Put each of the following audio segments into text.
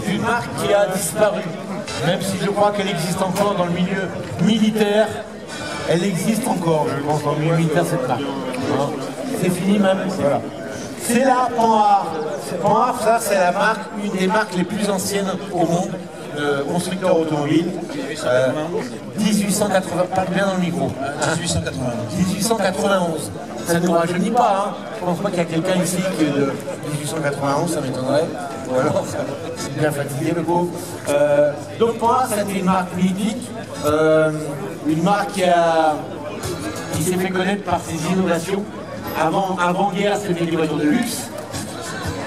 Une marque qui a disparu, même si je crois qu'elle existe encore dans le milieu militaire. Elle existe encore, je pense, dans le milieu militaire, cette marque. C'est fini même. Voilà. C'est la Panhard. Panhard, ça, c'est la marque, une des marques les plus anciennes au monde, de constructeurs automobiles. 1880, pas bien dans le micro. 1891. Ça ne nous rajeunit pas, hein. Je pense pas qu'il y a quelqu'un ici qui est de 1891, ça m'étonnerait. Ou alors, c'est bien fatigué le pauvre. Donc Panhard, c'était une marque mythique, une marque qui s'est fait connaître par ses innovations. Avant-guerre, c'était des voitures de luxe,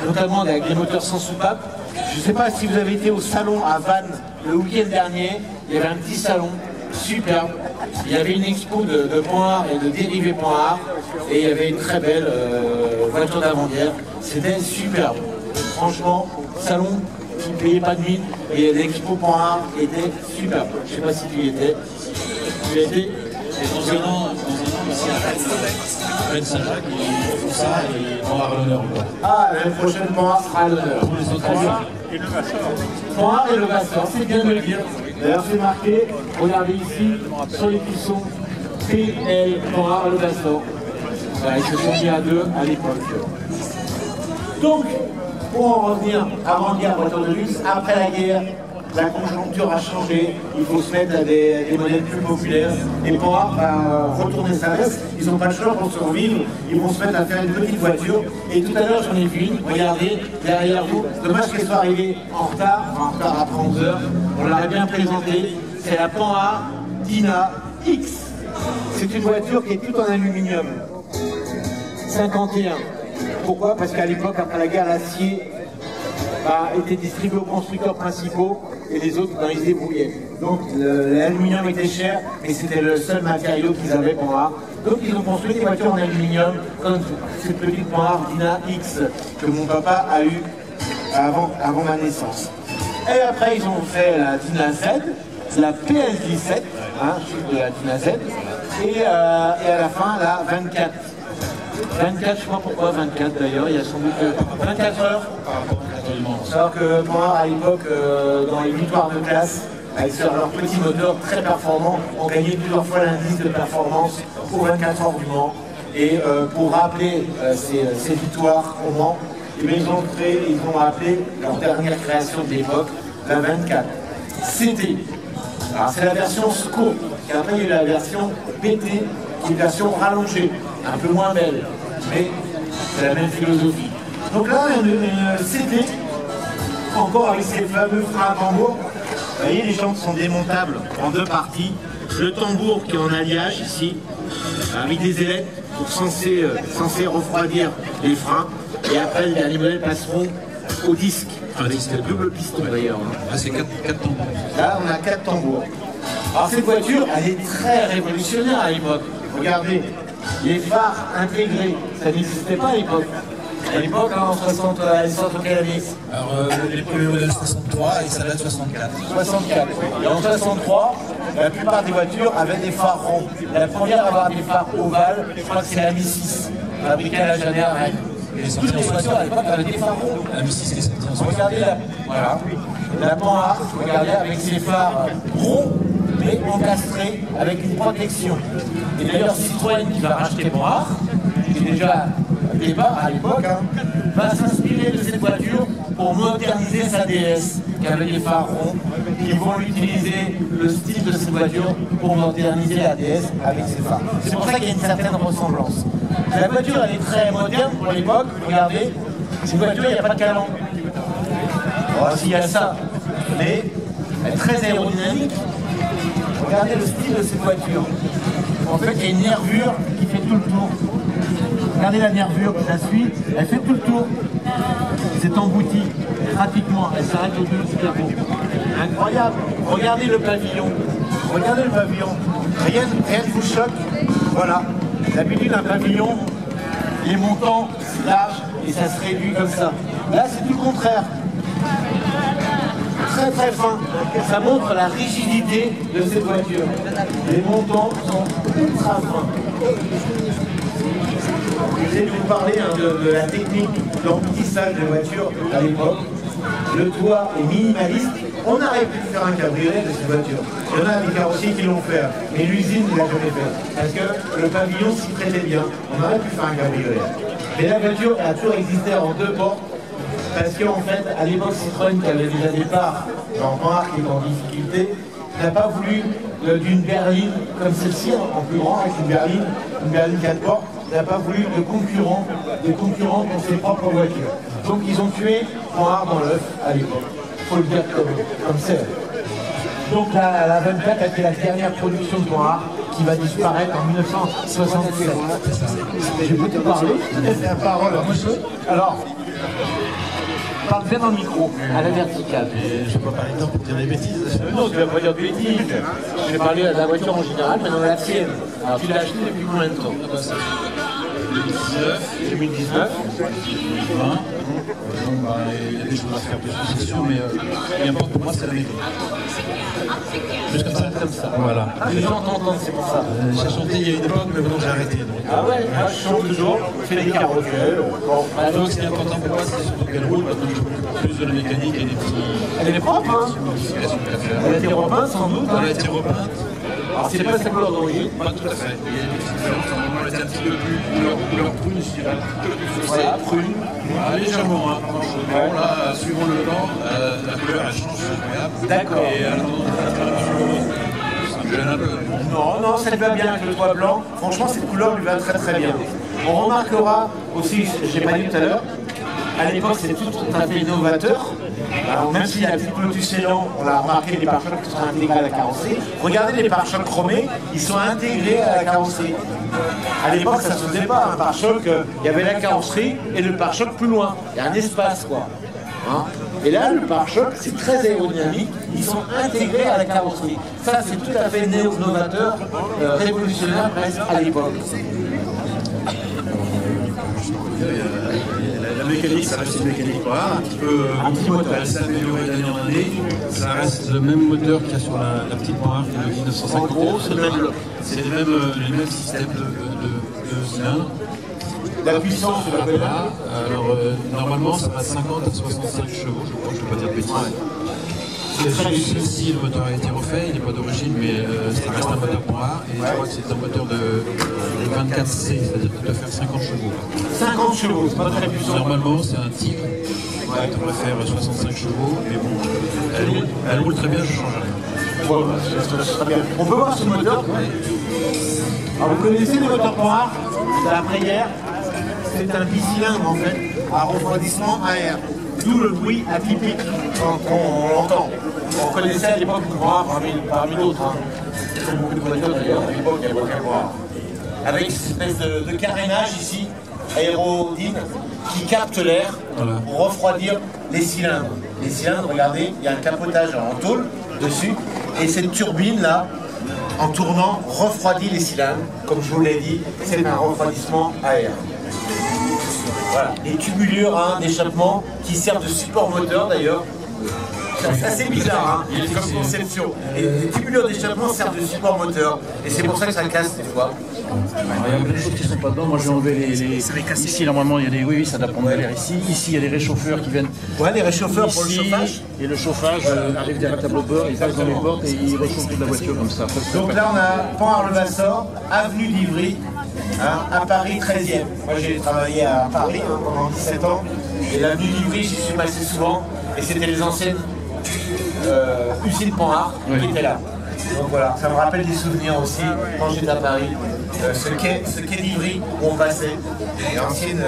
notamment avec des moteurs sans soupape. Je ne sais pas si vous avez été au salon à Vannes le week-end dernier, il y avait un petit salon superbe. Il y avait une expo de Panhard et de dérivés Panhard, et il y avait une très belle voiture d'avant-guerre. C'était superbe. Franchement, salon qui ne payait pas de mine, et l'expo Panhard était superbe. Je ne sais pas si tu y étais. Tu y étais? Et dans un an ici à Rennes Saint-Jacques, ils font ça et Panhard à l'honneur. Ah, l'année prochaine, Panhard sera à l'honneur. Panhard et le Vasseur. Panhard et le Vasseur, c'est bien de le dire. D'ailleurs, c'est marqué, regardez ici, sur les cuissons, PL Panhard le Vasseur. Voilà, ils se sont mis à deux à l'époque. Donc, pour en revenir, avant-guerre, voiture de luxe, après la guerre, la conjoncture a changé, il faut se mettre à des modèles plus populaires. Et Panhard va retourner sa veste, ils n'ont pas le choix pour survivre, ils vont se mettre à faire une petite voiture. Et tout à l'heure j'en ai vu une, regardez, derrière vous, dommage qu'elle soit arrivée en retard après 11 heures, on l'aurait bien présentée, c'est la Panhard Dina X. C'est une voiture qui est toute en aluminium, 51. Pourquoi? Parce qu'à l'époque, après la guerre, l'acier était distribué aux constructeurs principaux et les autres, ils se débrouillaient. Donc l'aluminium était cher et c'était le seul matériau qu'ils avaient pour Panhard. Donc ils ont construit des voitures en aluminium comme cette petite Panhard Dina X que mon papa a eu avant ma naissance. Et après ils ont fait la Dina Z, la PS17, chute de la Dina Z, et à la fin la 24. 24, je ne sais pas pourquoi 24 d'ailleurs, il y a sans doute 24 heures. Alors que Panhard à l'époque, dans les victoires de classe, avec leur petit moteur très performant, ont gagné plusieurs fois l'indice de performance pour 24 heures du Mans. Et pour rappeler ces victoires au Mans, ils ont rappelé leur dernière création de l'époque, la 24. C'était, alors c'est la version Sco, et après il y a eu la version PT, qui est une version rallongée, un peu moins belle, mais c'est la même philosophie. Donc là, une CT, encore avec ces fameux freins à tambour. Vous voyez, les jantes sont démontables en deux parties. Le tambour qui est en alliage ici, avec des ailettes pour censé refroidir les freins. Et après, les derniers modèles passeront au disque. Un disque double piston d'ailleurs. Ah, c'est 4 tambours. Là, on a 4 tambours. Alors cette voiture, elle est très révolutionnaire à l'époque. Regardez, les phares intégrés, ça n'existait pas à l'époque. À l'époque, en 60, elle sort de quelle année? Alors, les premiers modèles 63 et ça date 64. 64. Et en 63, la plupart des voitures avaient des phares ronds. La première à avoir des phares ovales, je crois que c'est la Mi 6, fabriquée à la Jeannet à Rennes. Toutes les voitures à l'époque avaient des phares ronds. La Mi 6 qui est sortie en 64. Regardez la Panhard, regardez avec ses phares ronds, mais encastrés avec une protection. Et d'ailleurs, Citroën qui va racheter Panhard, qui est déjà départ à l'époque, va s'inspirer de cette voiture pour moderniser sa DS, qui avait des phares ronds. Ils vont utiliser le style de cette voiture pour moderniser la DS avec ses phares. C'est pour ça qu'il y a une certaine ressemblance. La voiture, elle est très moderne pour l'époque. Regardez, cette voiture, il n'y a pas de calandre. Oh, s'il y a ça, mais elle est très aérodynamique. Regardez le style de cette voiture. En fait, il y a une nervure qui fait tout le tour. Regardez la nervure qui la suit, elle fait tout le tour. C'est embouti, pratiquement, elle s'arrête au-dessus du capot. Incroyable. Regardez le pavillon. Regardez le pavillon. Rien ne vous choque. Voilà. D'habitude, un pavillon, les montants larges et ça se réduit comme ça. Là, c'est tout le contraire. Très très fin. Ça montre la rigidité de cette voiture. Les montants sont ultra fins. Je vais vous parler de la technique d'emboutissage des voitures à l'époque. le toit est minimaliste. On aurait pu faire un cabriolet de cette voiture. Il y en a des carrossiers qui l'ont fait, mais l'usine ne l'a jamais fait. Parce que le pavillon s'y prêtait bien. On aurait pu faire un cabriolet. Mais la voiture a toujours existé en deux portes. Parce qu'en fait, à l'époque, Citroën, qui avait déjà des parts dans Panhard qui est en difficulté, n'a pas voulu d'une berline comme celle-ci, en plus grand, avec une berline 4 portes, n'a pas voulu de concurrents pour ses propres voitures. Donc ils ont tué Panhard dans l'œuf à l'époque. Il faut le dire comme c'est. Donc la 24 a été la dernière production de Panhard qui va disparaître en 1967. Je peux te parler? C'est la parole. Alors, parle bien dans le micro, à la verticale. Je ne vais pas parler de temps pour dire des bêtises. Non, tu vas pas dire de bêtises. Je vais parler de la voiture en général, mais dans la tienne. Alors tu l'as acheté depuis combien de temps? 2019. 2020. Bon, bah, il y a des choses à faire dessus, c'est sûr, mais l'important pour moi, c'est la météo. Juste comme ça. Voilà. Les gens t'entendent, c'est pour ça. J'ai chanté il y a une époque, mais maintenant j'ai arrêté. Donc. Ah ouais, moi je chante toujours, je fais des carottes. Bon, Donc ce qui est important pour moi, c'est surtout qu'elle roule, parce que je fais plus de la mécanique et des petits... elle est propre, hein? Elle a été repeinte sans doute. Elle a été repeinte. Alors c'est pas sa couleur d'origine. Pas tout à fait. Il y a des petites différences. Normalement, elle était un petit peu plus couleur prune, je dirais. Un peu plus foncée. Voilà, prune. Légèrement, hein. Bon, là, suivant le temps, la couleur, elle change, c'est incroyable. D'accord. Et elle a ça me gêne un peu. Non, ça lui va bien avec le toit blanc. Franchement, cette couleur lui va très très bien. On remarquera aussi, je l'ai pas dit tout à l'heure, à l'époque c'est tout à fait novateur. Alors, même s'il y a un petit Lotus Elan, on l'a remarqué, les pare-chocs qui sont intégrés à la carrosserie. Regardez les pare-chocs chromés, ils sont intégrés à la carrosserie. À l'époque, ça ne se faisait pas. Un pare-choc, il y avait la carrosserie et le pare-choc plus loin. Il y a un espace, quoi. Hein? Et là, le pare-choc, c'est très aérodynamique. Ils sont intégrés à la carrosserie. Ça, c'est tout à fait novateur, révolutionnaire presque à l'époque. La mécanique, ça reste une mécanique un petit peu moteur. Elle s'est améliorée d'année en année. Ça reste le même moteur qu'il y a sur la petite Panhard qui est de 1950. En gros, c'est les mêmes systèmes de cylindres. La puissance, je l'appelle là. Alors, normalement, ça va de 50 à 65 chevaux, je crois, je ne vais pas dire de bêtises. Celui-ci, le moteur a été refait, il n'est pas d'origine, mais ça reste un moteur Panhard. Et je crois que c'est un moteur de 24C, c'est-à-dire qu'il doit faire 50 chevaux. 50 chevaux, c'est pas très puissant. Normalement, c'est un Tigre. Il devrait faire 65 chevaux, mais bon, elle roule très bien, je ne change rien. Voilà, très bien. On peut voir ce moteur. Alors, vous connaissez le moteur Panhard d'après-hier? C'est un bicylindre en fait, à refroidissement à air. D'où le bruit atypique quand on l'entend. On connaissait à l'époque le Panhard parmi d'autres. Hein. Il y a beaucoup de voitures d'ailleurs, à l'époque il y a beaucoup de Panhard. Avec cette espèce de carénage ici, aérodine, qui capte l'air pour refroidir les cylindres. Les cylindres, regardez, il y a un capotage en tôle dessus, et cette turbine là, en tournant, refroidit les cylindres. Comme je vous l'ai dit, c'est un refroidissement à air. Voilà. Les tubulures d'échappement qui servent de support moteur d'ailleurs. C'est assez bizarre comme conception. Et les tubulures d'échappement servent de support moteur. Et c'est pour ça que ça casse des fois. Il y a plein de choses qui ne sont pas dedans. Moi j'ai enlevé les ici normalement il y a des. Oui, ça doit prendre de l'air ici. Ici il y a des réchauffeurs qui viennent. Ouais, les réchauffeurs ici, pour le chauffage. Et le chauffage arrive derrière la tableau de bord, il passe dans les portes et il réchauffe toute la voiture comme ça. Donc là on a Panhard-le-Vassor, avenue d'Ivry, à Paris 13e. Moi j'ai travaillé à Paris pendant 17 ans. Et l'avenue d'Ivry, j'y suis passé souvent. Et c'était les anciennes usines Panhard qui étaient là. Donc voilà, ça me rappelle des souvenirs aussi quand j'étais à Paris. Ce quai d'Ivry où on passait, l'ancienne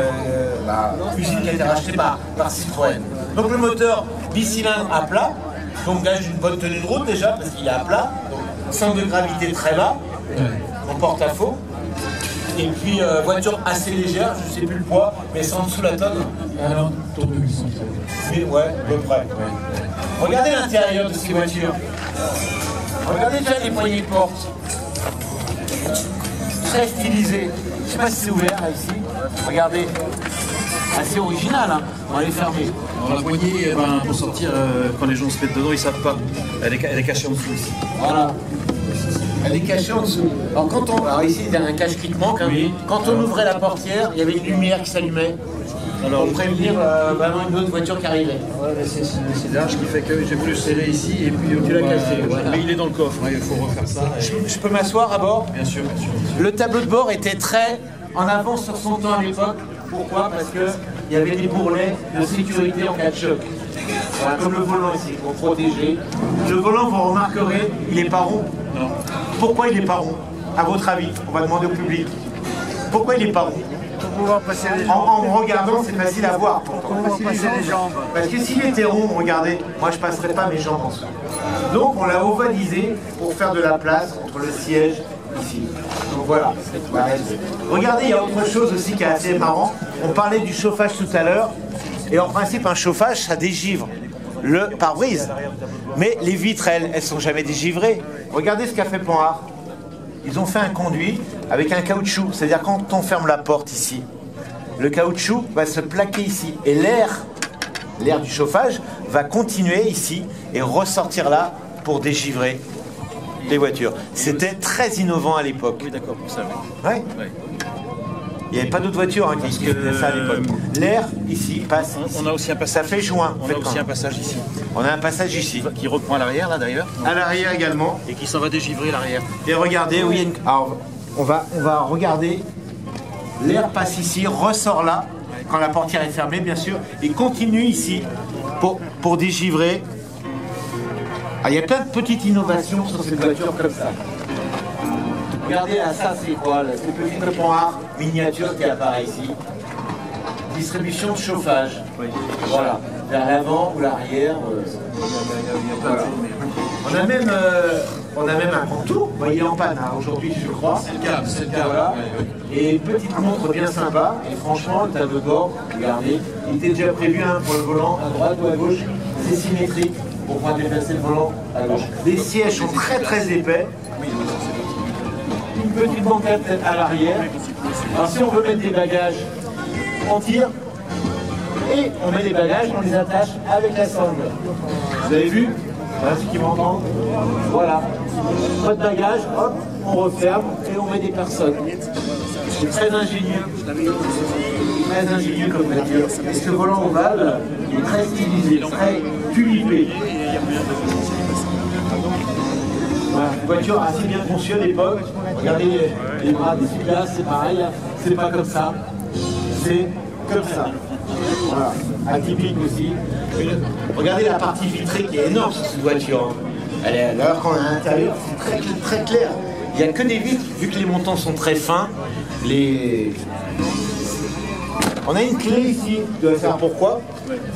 usine qui a été rachetée par Citroën. Donc le moteur bicylindre à plat, donc gage une bonne tenue de route déjà parce qu'il est à plat, donc centre de gravité très bas, en porte-à-faux. Et puis voiture assez légère, je ne sais plus le poids, mais c'est en dessous la tonne. Alors, tour de 800 kg. Mais ouais, à peu près. Regardez l'intérieur de ces voitures. Regardez déjà les poignées de porte. Très stylisé. Je ne sais pas si c'est ouvert là ici. Regardez. Assez original, hein. On va les fermer. Alors la poignée, pour sortir, quand les gens se mettent dedans, ils ne savent pas. Elle est cachée en dessous ici. Voilà. Elle est cachée en dessous. Alors ici il y a un cache qui te manque. Hein. Oui. Quand on ouvrait la portière, il y avait une lumière qui s'allumait. pour prévenir vraiment une autre voiture qui arrivait. Ouais, c'est large qui fait que j'ai voulu serrer ici et puis Tu l'as cassé. voilà. Mais il est dans le coffre, hein, il faut refaire ça. Je peux m'asseoir à bord? Bien sûr, bien sûr. Le tableau de bord était très en avance sur son temps à l'époque. Pourquoi? Parce qu'il y avait des bourrelets de sécurité en cas de choc. Voilà, comme le volant ici, pour protéger. Le volant, vous remarquerez, il n'est pas rond. Non. Pourquoi il n'est pas rond? À votre avis, on va demander au public. Pourquoi il n'est pas rond? Pour pouvoir passer les jambes. En me regardant, c'est facile à voir. Pour pouvoir passer les jambes. Parce que s'il était rond, regardez, moi je ne passerais pas mes jambes en dessous. Donc on l'a ovalisé pour faire de la place entre le siège ici. Donc voilà. Regardez, il y a autre chose aussi qui est assez marrant. On parlait du chauffage tout à l'heure. Et en principe, un chauffage, ça dégivre le pare-brise. Mais les vitres, elles sont jamais dégivrées. Regardez ce qu'a fait Panhard. Ils ont fait un conduit avec un caoutchouc. C'est-à-dire quand on ferme la porte ici, le caoutchouc va se plaquer ici. Et l'air du chauffage va continuer ici et ressortir là pour dégivrer les voitures. C'était très innovant à l'époque. Oui, d'accord, pour ça. Ouais. Ouais. Il n'y avait pas d'autres voitures qui faisaient ça à l'époque. L'air ici passe. On a aussi un passage. Ça fait joint. On a aussi un passage ici. On a un passage ici. Qui reprend à l'arrière, là d'ailleurs. À l'arrière également. Et qui s'en va dégivrer l'arrière. Et regardez, oui, il y a une... Alors, on va regarder. L'air passe ici, ressort là, quand la portière est fermée, bien sûr, et continue ici pour dégivrer. Ah, il y a plein de petites innovations sur cette voiture comme ça. Regardez là, ça c'est quoi là? C'est le petit Panhard miniature qui apparaît ici. Distribution de chauffage. Oui. Voilà. Vers l'avant ou l'arrière. Voilà. On a même un contour. Bon, il est en panne hein, aujourd'hui, je crois. C'est le cas. Voilà. Et une petite montre bien sympa. Et franchement, le tableau de bord, regardez, il était déjà prévu hein, pour le volant à droite ou à gauche. C'est symétrique pour pouvoir déplacer le volant à gauche. Les sièges sont très très épais. Une petite banquette à l'arrière. Alors si on veut mettre des bagages, on tire et on met les bagages, on les attache avec la sangle. Vous avez vu? Voilà ceux qui m'entendent. Voilà. Pas de bagages, hop, on referme et on met des personnes. C'est très ingénieux. Très ingénieux comme voiture. Et ce volant ovale, il est très stylisé, très tulipé. Voilà, une voiture assez bien conçue à l'époque. Regardez les bras des places, c'est pareil. C'est pas comme ça. C'est comme ça. Voilà, atypique aussi. Regardez la partie vitrée qui est énorme sur cette voiture. Alors quand on est à l'intérieur, c'est très clair. Il n'y a que des vitres, vu que les montants sont très fins. On a une clé ici, tu vas faire pourquoi?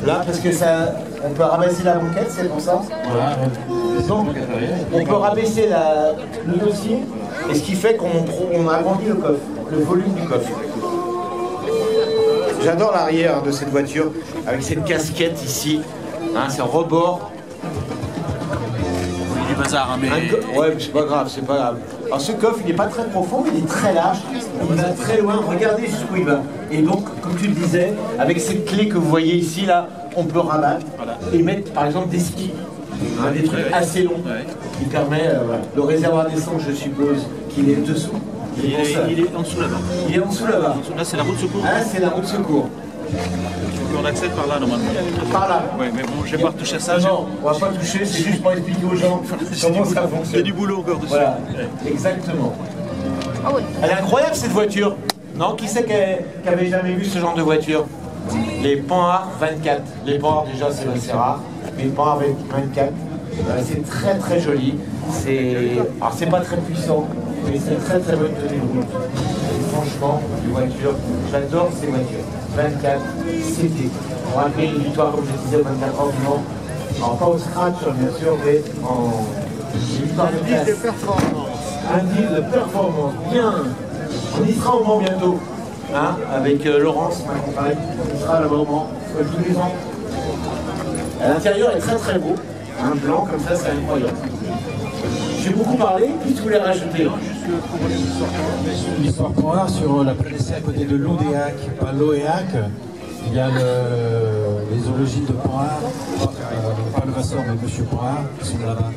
Là, parce que ça, on peut rabaisser la banquette, c'est pour ça. Voilà. Donc, on peut rabaisser le dossier, et ce qui fait qu'on agrandit le coffre, le volume du coffre. J'adore l'arrière de cette voiture, avec cette casquette ici, hein, c'est un rebord. Il y a du bazar, hein, mais... Ouais, mais c'est pas grave, c'est pas grave. Alors ce coffre, il n'est pas très profond, il est très large, il va très loin, regardez jusqu'où il va. Et donc, comme tu le disais, avec cette clé que vous voyez ici, là, on peut rabattre et mettre par exemple des skis, hein, des trucs assez longs, qui permet, le réservoir d'essence, je suppose, qu'il est dessous. Il est en dessous là-bas. Il est en dessous là-bas. Là, c'est la route de secours. Ah, c'est la route de secours. On accède par là, normalement. Par là. Oui, mais bon, je vais pas retoucher ça. Non, on va pas toucher, c'est juste pour expliquer aux gens comment ça fonctionne. Il y a du boulot encore dessus. Voilà, exactement. Elle est incroyable cette voiture. Non, qui c'est qui avait jamais vu ce genre de voiture? Les Panhard 24. Les Panhard déjà c'est assez rare, mais les Panhard 24, c'est très très joli. Alors c'est pas très puissant, mais c'est très très bonne tenue de route. Et franchement, les voitures, j'adore ces voitures. 24, c'était. On a fait une victoire comme je disais 24 ans, non. Alors pas au scratch bien sûr, mais en victoire de place. De performance. Un deal de performance, bien. On y sera au Mans bientôt, hein, avec Laurence, ma compagne. On sera là-bas au Mans, tous les ans. L'intérieur est très très beau, un blanc comme ça, c'est incroyable. J'ai beaucoup parlé, qu'est-ce que vous voulez rajouter? Une histoire Panhard sur la planète à côté de Loudéac, pas Loéac. Il y a les origines de Panhard, pas le Vasseur, mais Monsieur Panhard, qui sont là-bas.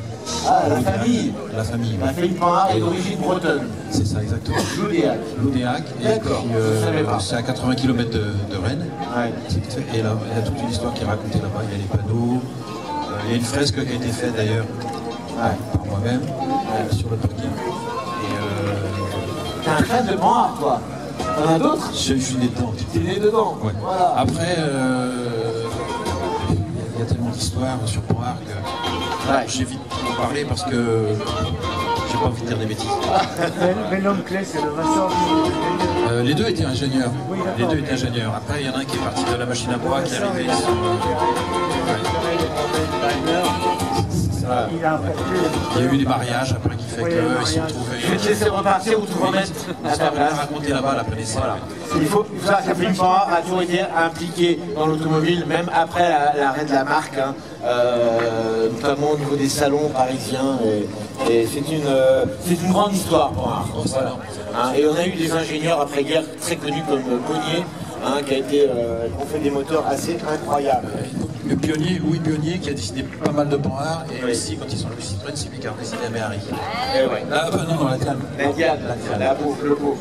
Ah, la famille. La famille. La famille Panhard est d'origine bretonne. C'est ça, exactement. Loudéac. Loudéac. Et D'accord, puis, je savais pas. c'est à 80 km de Rennes. Ouais. Et là, il y a toute une histoire qui est racontée là-bas. Il y a les panneaux. Il y a une fresque qui a été faite d'ailleurs par moi-même sur le parking. T'es un fan de Panhard, toi. T'en as d'autres? Je suis né dedans. T'es né dedans. Ouais. Voilà. Après, il y a tellement d'histoires sur Panhard que j'évite d'en parler parce que j'ai pas envie de dire des bêtises. Mais l'homme clé, c'est le Vasseur. Les deux étaient ingénieurs. Les deux étaient ingénieurs. Après, il y en a un qui est parti de la machine à bois, qui est arrivé sur... Il y a eu des mariages après qui fait qu'ils se sont trouvés. Je vais te laisser repartir ou te remettre à ta place. Raconter là-bas la planète. Voilà. Il faut, ça fait Panhard a toujours été impliqué dans l'automobile, même après l'arrêt de la marque, hein, notamment au niveau des salons parisiens. Et c'est une grande histoire, Panhard. Voilà. Hein, et on a eu des ingénieurs après-guerre très connus comme Cognier, hein, qui ont fait des moteurs assez incroyables. Le pionnier, Louis Pionnier, qui a dessiné pas mal de Panhard, et aussi quand ils sont le Citroën, c'est lui qui a dessiné la Méhari. Non, la Diane. La Diane, le beau.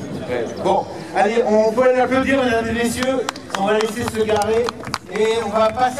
Bon, allez, on peut l'applaudir, mesdames et messieurs. On va laisser se garer et on va passer.